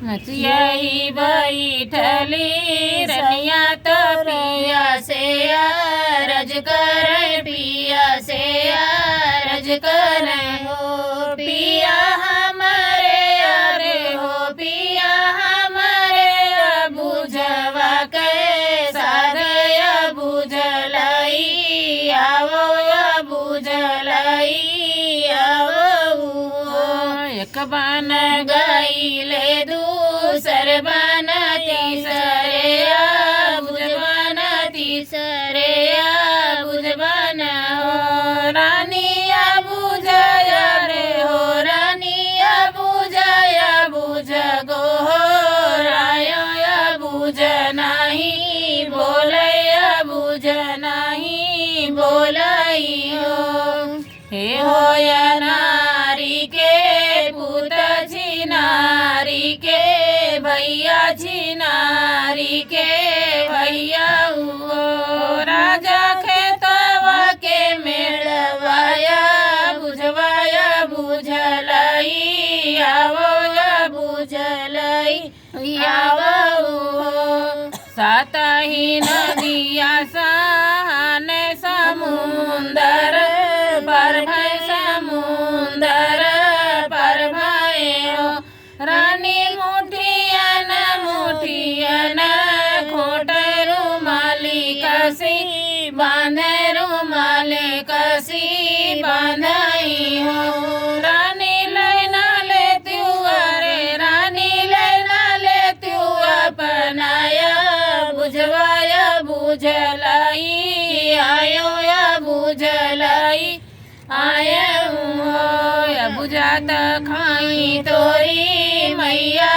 यही बैठली रनिया तो पिया से रज कर पिया से रज कर हो पिया हमारे अरे हो पिया हमारे बुझवा के साधया बुझलाई आवो बुझलाई आवो एक बान गाइले दूसर बान तीसरे बुझबान तीसरे बुझबान हो रानिया बुझाया रे हो रानिया बुझाया बुझ गो हो राया बुझ नहीं बोलया बुझ नहीं बोलाई हो हे होया नारी के पुत नारी के भैया छी नारी के भैया हुओ राजा खेतवा के मेड़वाया बुझवाया बुझलाई आवो बुझलाई आवो सातही नदिया सहन समुंदर पर भय समुंदर पर भय रानी मुठियन मुठियन खोट रुमाली कसी बांधे रुमाले कसी बांधाई हो रानी लेना लेती अरे रानी लेना लेती अपनाया बुझवाया बुझलाई आयो या बुझलाई आया हूँ बुझात खाई तोरी मैया